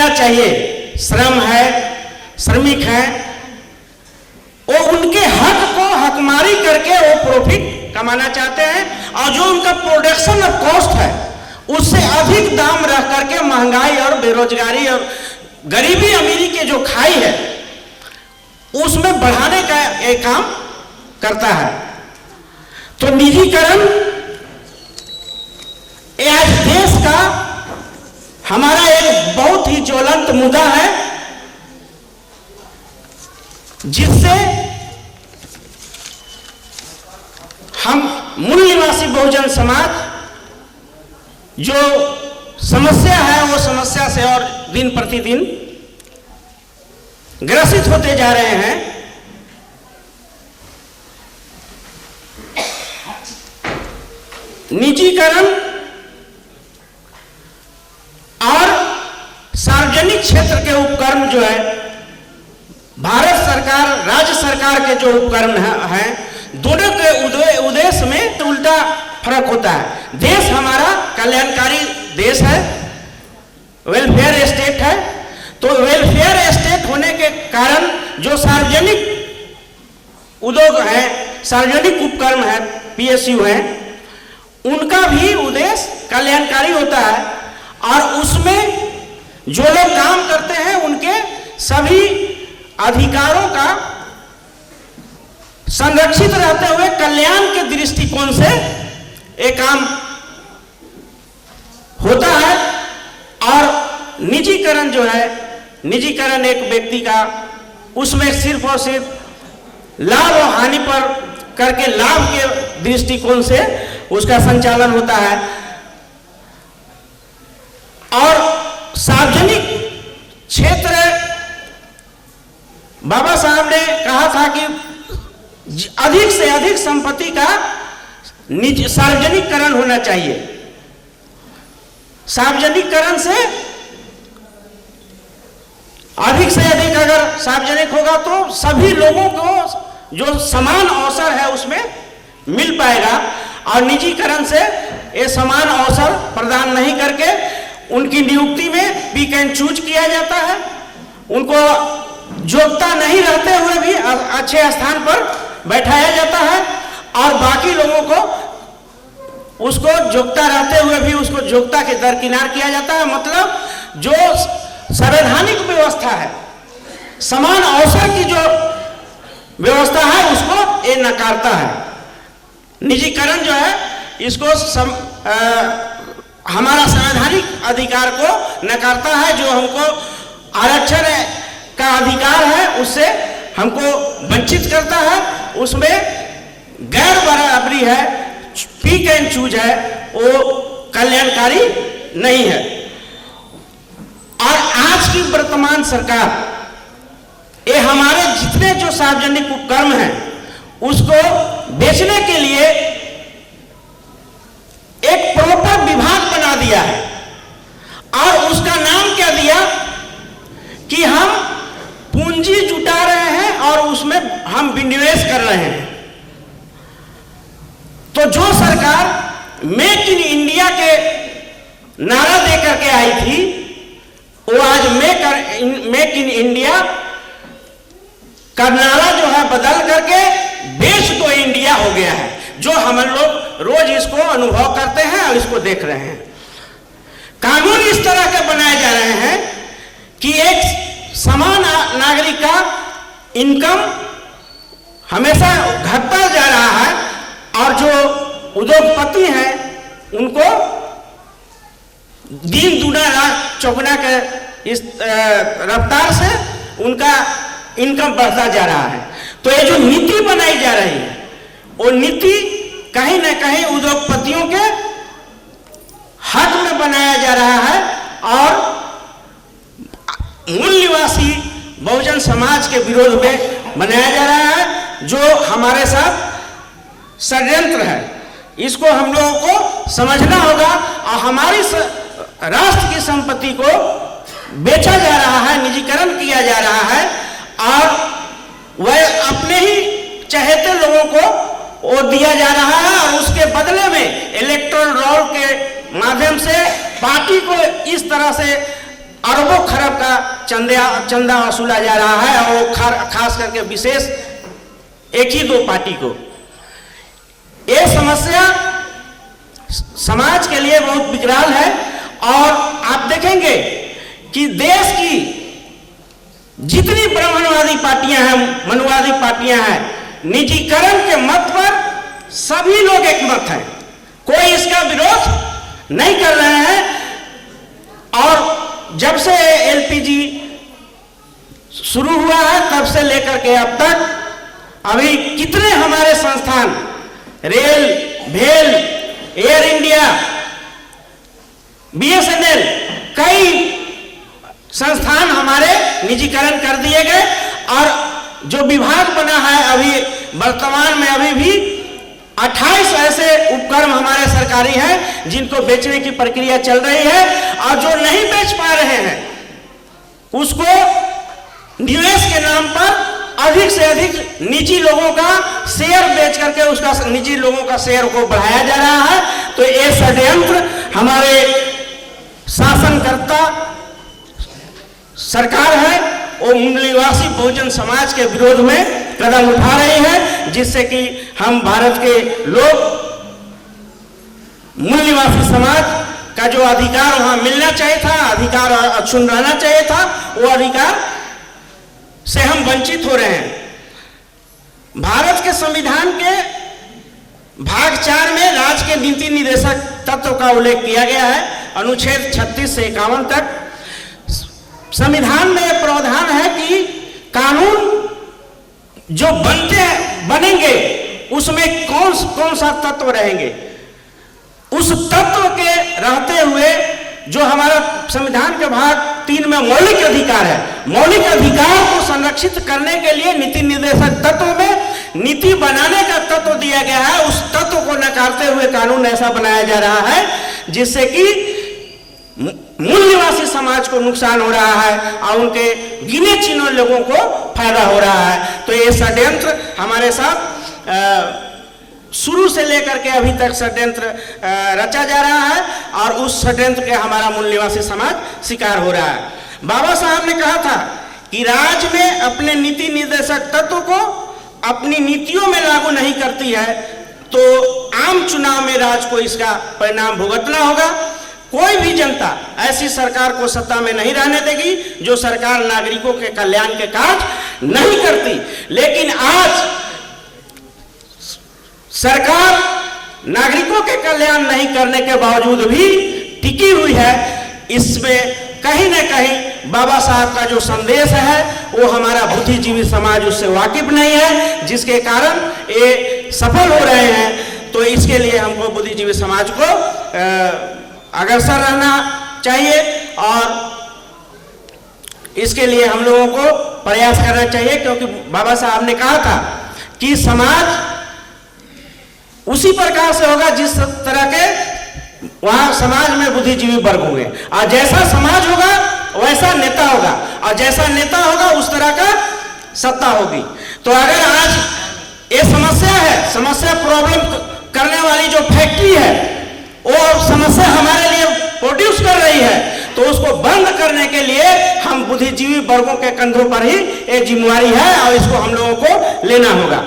मिलना चाहिए, श्रम है, श्रमिक है, वो उनके हक को हकमारी करके वो प्रॉफिट कमाना चाहते हैं, और जो उनका प्रोडक्शन ऑफ कॉस्ट है उससे अधिक दाम रख करके महंगाई और बेरोजगारी और गरीबी अमीरी के जो खाई है उसमें बढ़ाने का एक काम करता है। तो निजीकरण आज देश का हमारा एक बहुत ही ज्वलंत मुद्दा है, जिससे हम मूल निवासी बहुजन समाज जो समस्या है वो समस्या से और दिन प्रतिदिन ग्रसित होते जा रहे हैं। निजीकरण और सार्वजनिक क्षेत्र के उपक्रम जो है, भारत सरकार राज्य सरकार के जो उपक्रम हैं दोनों के उद्देश्य में तो उल्टा फर्क होता है। देश हमारा कल्याणकारी देश है, वेलफेयर स्टेट है, तो वेलफेयर स्टेट होने के कारण जो सार्वजनिक उद्योग है, सार्वजनिक उपक्रम है, पीएसयू है, उनका भी उद्देश्य कल्याणकारी होता है, और उसमें जो लोग काम करते हैं उनके सभी अधिकारों का संरक्षित रहते हुए कल्याण के दृष्टिकोण से एक काम होता है। और निजीकरण जो है, निजीकरण एक व्यक्ति का उसमें सिर्फ और सिर्फ लाभ और हानि पर करके लाभ के दृष्टिकोण से उसका संचालन होता है। और सार्वजनिक क्षेत्र, बाबा साहब ने कहा था कि अधिक से अधिक संपत्ति का सार्वजनिकरण होना चाहिए। सार्वजनिकरण से अधिक अगर सार्वजनिक होगा तो सभी लोगों को जो समान अवसर है उसमें मिल पाएगा, और निजीकरण से ये समान अवसर प्रदान नहीं करके उनकी नियुक्ति में पिक एंड चूज किया जाता है। उनको योग्यता नहीं रहते हुए भी अच्छे स्थान पर बैठाया जाता है, और बाकी लोगों को उसको योग्यता रहते हुए भी उसको योग्यता के दरकिनार किया जाता है। मतलब जो संवैधानिक व्यवस्था है, समान अवसर की जो व्यवस्था है उसको ये नकारता है। निजीकरण जो है इसको हमारा संवैधानिक अधिकार को नकारता है। जो हमको आरक्षण का अधिकार है उससे हमको वंचित करता है, उसमें गैर बराबरी है, पिक एंड चूज है, वो कल्याणकारी नहीं है। और आज की वर्तमान सरकार ये हमारे जितने जो सार्वजनिक उपक्रम हैं उसको बेचने के लिए एक प्रॉपर विभाग बना दिया है, और उसका नाम क्या दिया कि हम पूंजी जुटा रहे हैं और उसमें हम विनिवेश कर रहे हैं। तो जो सरकार मेक इन इंडिया के नारा देकर के आई थी, वो आज मेक इन इंडिया का नारा जो है बदल करके बेच दो इंडिया हो गया है, जो हम लोग रोज इसको अनुभव करते हैं और इसको देख रहे हैं। कानून इस तरह के बनाए जा रहे हैं कि एक समान नागरिक का इनकम हमेशा घटता जा रहा है, और जो उद्योगपति हैं उनको दिन दुना रात चौगुना के इस रफ्तार से उनका इनकम बढ़ता जा रहा है। तो ये जो नीति बनाई जा रही है वो नीति कहीं ना कहीं उद्योगपतियों के हक में बनाया जा रहा है, और मूल निवासी बहुजन समाज के विरोध में बनाया जा रहा है, जो हमारे साथ षड्यंत्र है। इसको हम लोगों को समझना होगा, और हमारी राष्ट्र की संपत्ति को बेचा जा रहा है, निजीकरण किया जा रहा है, और वह अपने ही चहेते लोगों को वो दिया जा रहा है, और उसके बदले में इलेक्टोरल रोल के माध्यम से पार्टी को इस तरह से अरबों खरब का चंदा वसूला जा रहा है, और वो खास करके विशेष एक ही दो पार्टी को। ये समस्या समाज के लिए बहुत विकराल है। और आप देखेंगे कि देश की जितनी ब्राह्मणवादी पार्टियां हैं, मनुवादी पार्टियां हैं, निजीकरण के मत पर सभी लोग एकमत हैं, कोई इसका विरोध नहीं कर रहे हैं। और जब से एलपीजी शुरू हुआ है तब से लेकर के अब तक अभी कितने हमारे संस्थान, रेल, भेल, एयर इंडिया, बीएसएनएल, कई संस्थान हमारे निजीकरण कर दिए गए। और जो विभाग बना है अभी वर्तमान में, अभी भी 28 ऐसे उपक्रम हमारे सरकारी हैं जिनको बेचने की प्रक्रिया चल रही है। और जो नहीं बेच पा रहे हैं उसको निवेश के नाम पर अधिक से अधिक निजी लोगों का शेयर बेच करके उसका निजी लोगों का शेयर को बढ़ाया जा रहा है। तो ये षड्यंत्र हमारे शासनकर्ता सरकार है, वो मूल निवासी बहुजन समाज के विरोध में कदम उठा रही है, जिससे कि हम भारत के लोग मूल निवासी समाज का जो अधिकार वहां मिलना चाहिए था, अधिकार अक्षुण्ण रहना चाहिए था, वो अधिकार से हम वंचित हो रहे हैं। भारत के संविधान के भाग 4 में राज्य के नीति निर्देशक तत्व का उल्लेख किया गया है। अनुच्छेद 36 से 51 तक संविधान में यह प्रावधान है कि कानून जो बनेंगे उसमें कौन सा तत्व रहेंगे। उस तत्व के रहते हुए जो हमारा संविधान के भाग 3 में मौलिक अधिकार है, मौलिक अधिकार को संरक्षित करने के लिए नीति निर्देशक तत्व में नीति बनाने का तत्व दिया गया है। उस तत्व को नकारते हुए कानून ऐसा बनाया जा रहा है जिससे कि मूल निवासी समाज को नुकसान हो रहा है और उनके गिने चुने लोगों को फायदा हो रहा है। तो ये षड्यंत्र हमारे साथ शुरू से लेकर के अभी तक षड्यंत्र रचा जा रहा है, और उस षड्यंत्र के हमारा मूल निवासी समाज शिकार हो रहा है। बाबा साहब ने कहा था कि राज्य में अपने नीति निर्देशक तत्व को अपनी नीतियों में लागू नहीं करती है तो आम चुनाव में राज्य को इसका परिणाम भुगतना होगा। कोई भी जनता ऐसी सरकार को सत्ता में नहीं रहने देगी जो सरकार नागरिकों के कल्याण के कार्य नहीं करती। लेकिन आज सरकार नागरिकों के कल्याण नहीं करने के बावजूद भी टिकी हुई है। इसमें कहीं न कहीं बाबा साहब का जो संदेश है वो हमारा बुद्धिजीवी समाज उससे वाकिफ नहीं है, जिसके कारण ये सफल हो रहे हैं। तो इसके लिए हमको बुद्धिजीवी समाज को अग्रसर रहना चाहिए और इसके लिए हम लोगों को प्रयास करना चाहिए, क्योंकि बाबा साहब ने कहा था कि समाज उसी प्रकार से होगा जिस तरह के वहां समाज में बुद्धिजीवी वर्ग होंगे, और जैसा समाज होगा वैसा नेता होगा, और जैसा नेता होगा उस तरह का सत्ता होगी। तो अगर आज ये समस्या है, समस्या प्रॉब्लम करने वाली जो फैक्ट्री है वो समस्या हमारे लिए प्रोड्यूस कर रही है, तो उसको बंद करने के लिए हम बुद्धिजीवी वर्गों के कंधों पर ही एक जिम्मेवारी है और इसको हम लोगों को लेना होगा।